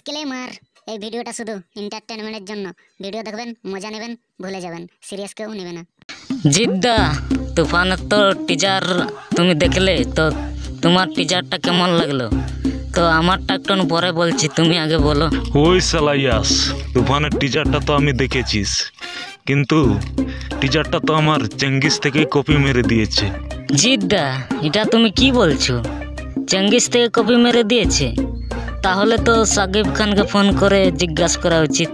Disclaimer, এই ভিডিওটা শুধু এন্টারটেনমেন্টের জন্য। ভিডিও দেখবেন, মজা নেবেন, ভুলে যাবেন, সিরিয়াস কেউ নেবে না। জিদ্দা, তুফানের তো টিজার তুমি দেখলে তো, তোমার টিজারটা কেমন লাগলো? তো আমারটা একটু পরে বলছি, তুমি আগে বলো। ওই সালাইয়াস, তুফানের টিজারটা তো আমি দেখেছিস, কিন্তু টিজারটা তো আমার চেঙ্গিস থেকে কপি মেরে দিয়েছে। জিদ্দা, এটা তুমি কি বলছো? চেঙ্গিস থেকে কপি মেরে দিয়েছে? তাহলে তো সাকিব খানকে ফোন করে জিজ্ঞাসা করা উচিত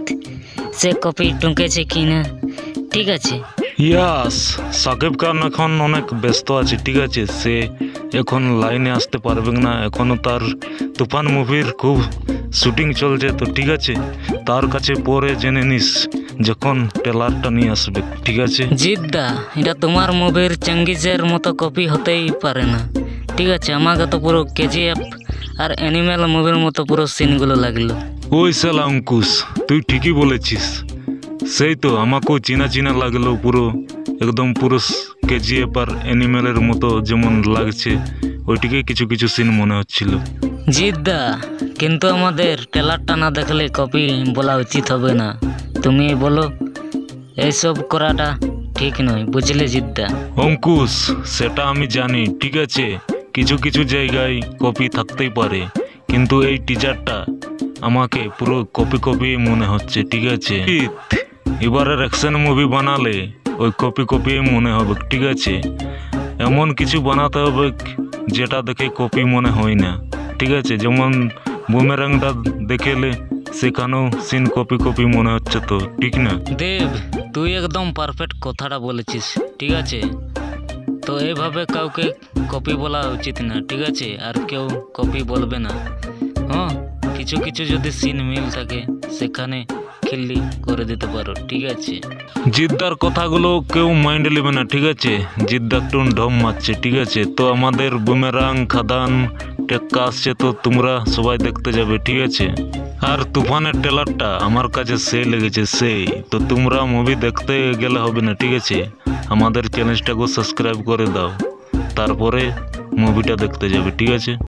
সে কপি টুকেছে কি না। ঠিক আছে, ইয়াস, সাকিব খান এখন অনেক ব্যস্ত আছে, ঠিক আছে, সে এখন লাইনে আসতে পারবে না, এখনও তার তুফান মুভির খুব শুটিং চলছে, তো ঠিক আছে, তার কাছে পরে জেনে নিস যখন ট্রেলারটা নিয়ে আসবে, ঠিক আছে। জিদ্দা, এটা তোমার মুভির চেঙ্গিসের মতো কপি হতেই পারে না। ঠিক আছে, আমাকে তো পুরো কেজিএফ আর অ্যানিমেল মুভির মতো পুরো সিনগুলো লাগলো। ওই সালা অঙ্কুশ, তুই ঠিকই বলেছিস, সেই তো আমাকেও চিনা চিনা লাগলো, পুরো একদম পুরো কেজিএফ আর অ্যানিমেলের মতো যেমন লাগছে, ওইটিকে কিছু কিছু সিন মনে হচ্ছিল। জিদ্দা, কিন্তু আমাদের ট্রেলারটা না দেখলে কপি বলা উচিত হবে না। তুমি বলো, এইসব করাটা ঠিক নয়, বুঝলে জিদ্দা? অঙ্কুশ, সেটা আমি জানি, ঠিক আছে, কিছু কিছু জায়গায় কপি থাকতেই পারে, কিন্তু এই টিজারটা আমাকে পুরো কপি কপি মনে হচ্ছে, ঠিক আছে। এবারের অ্যাকশন মুভি বানালে ওই কপি কপি মনে হবে, ঠিক আছে, এমন কিছু বানাতে হবে যেটা দেখে কপি মনে হয় না, ঠিক আছে, যেমন বুমেরাংটা দেখলে সেখানেও সিন কপি কপি মনে হচ্ছে, তো ঠিক না? দেব, তুই একদম পারফেক্ট কথাটা বলেছিস, ঠিক আছে। তো এইভাবে কাউকে কপি বলা উচিত না, ঠিক আছে, আর কেউ কপি বলবে না। হ্যাঁ, কিছু কিছু যদি সিন মিল থাকে সেখানে খিল্লি করে দিতে পারো, ঠিক আছে। জিদ্দার কথাগুলো কেউ মাইন্ড নেবে না, ঠিক আছে, জিদ্দা একটু ঢম মারছে, ঠিক আছে। তো আমাদের বুমেরাং, খাদান, টেক্কা আসছে, তো তোমরা সবাই দেখতে যাবে, ঠিক আছে। আর তুফানের ট্রেলারটা আমার কাছে সেই লেগেছে, সেই তো তোমরা মুভি দেখতে গেলে হবে না, ঠিক আছে, আমাদের চ্যানেলটাকে সাবস্ক্রাইব করে দাও, তারপরে মুভিটা দেখতে যাবে, ঠিক আছে।